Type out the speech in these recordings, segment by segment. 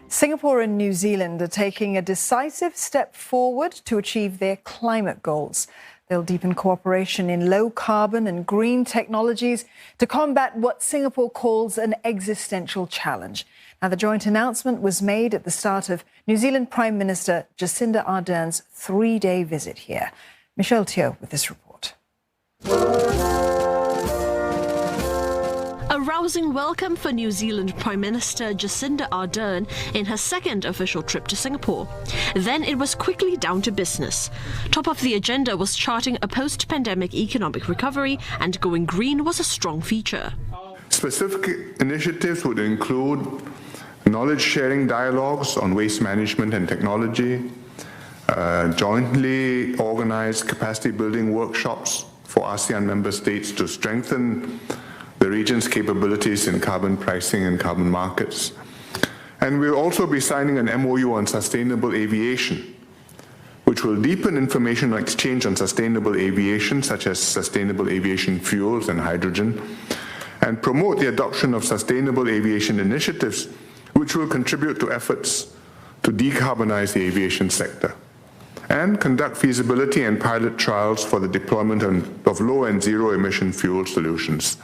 Singapore and New Zealand are taking a decisive step forward to achieve their climate goals. They'll deepen cooperation in low-carbon and green technologies to combat what Singapore calls an existential challenge. Now, the joint announcement was made at the start of New Zealand Prime Minister Jacinda Ardern's three-day visit here. Michelle Teo with this report. A rousing welcome for New Zealand Prime Minister Jacinda Ardern in her second official trip to Singapore. Then it was quickly down to business. Top of the agenda was charting a post-pandemic economic recovery, and going green was a strong feature. Specific initiatives would include knowledge-sharing dialogues on waste management and technology, jointly organized capacity-building workshops for ASEAN member states to strengthen the region's capabilities in carbon pricing and carbon markets. And we'll also be signing an MOU on sustainable aviation, which will deepen information exchange on sustainable aviation, such as sustainable aviation fuels and hydrogen, and promote the adoption of sustainable aviation initiatives, which will contribute to efforts to decarbonize the aviation sector, and conduct feasibility and pilot trials for the deployment of low and zero emission fuel solutions.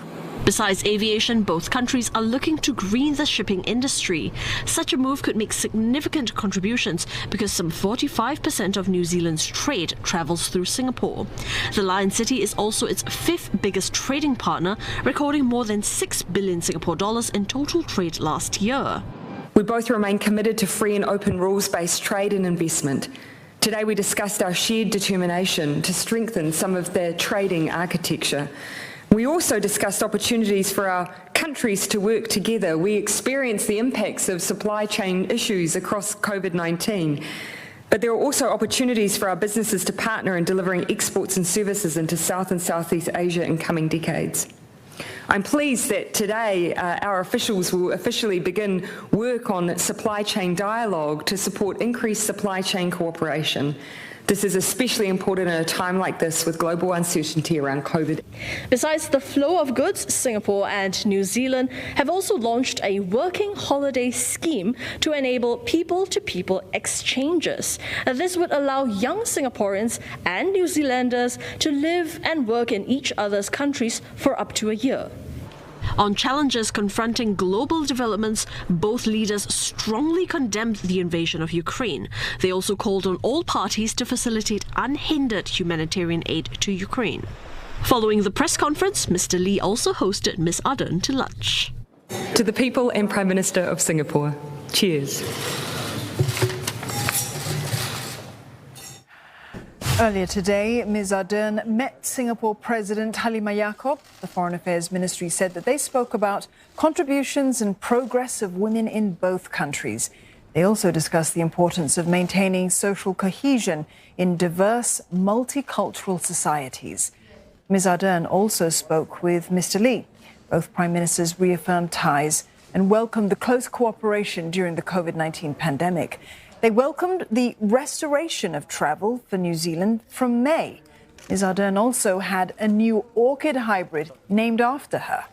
Besides aviation, both countries are looking to green the shipping industry. Such a move could make significant contributions because some 45% of New Zealand's trade travels through Singapore. The Lion City is also its fifth biggest trading partner, recording more than 6 billion Singapore dollars in total trade last year. We both remain committed to free and open rules-based trade and investment. Today we discussed our shared determination to strengthen some of the trading architecture. We also discussed opportunities for our countries to work together. We experienced the impacts of supply chain issues across COVID-19, but there are also opportunities for our businesses to partner in delivering exports and services into South and Southeast Asia in coming decades. I'm pleased that today our officials will officially begin work on supply chain dialogue to support increased supply chain cooperation. This is especially important at a time like this with global uncertainty around COVID. Besides the flow of goods, Singapore and New Zealand have also launched a working holiday scheme to enable people-to-people exchanges. This would allow young Singaporeans and New Zealanders to live and work in each other's countries for up to a year. On challenges confronting global developments, both leaders strongly condemned the invasion of Ukraine. They also called on all parties to facilitate unhindered humanitarian aid to Ukraine. Following the press conference, Mr. Lee also hosted Ms. Ardern to lunch. To the people and Prime Minister of Singapore, cheers. Earlier today, Ms. Ardern met Singapore President Halimah Yacob. The Foreign Affairs Ministry said that they spoke about contributions and progress of women in both countries. They also discussed the importance of maintaining social cohesion in diverse, multicultural societies. Ms. Ardern also spoke with Mr. Lee. Both Prime Ministers reaffirmed ties and welcomed the close cooperation during the COVID-19 pandemic. They welcomed the restoration of travel for New Zealand from May. Ms. Ardern also had a new orchid hybrid named after her.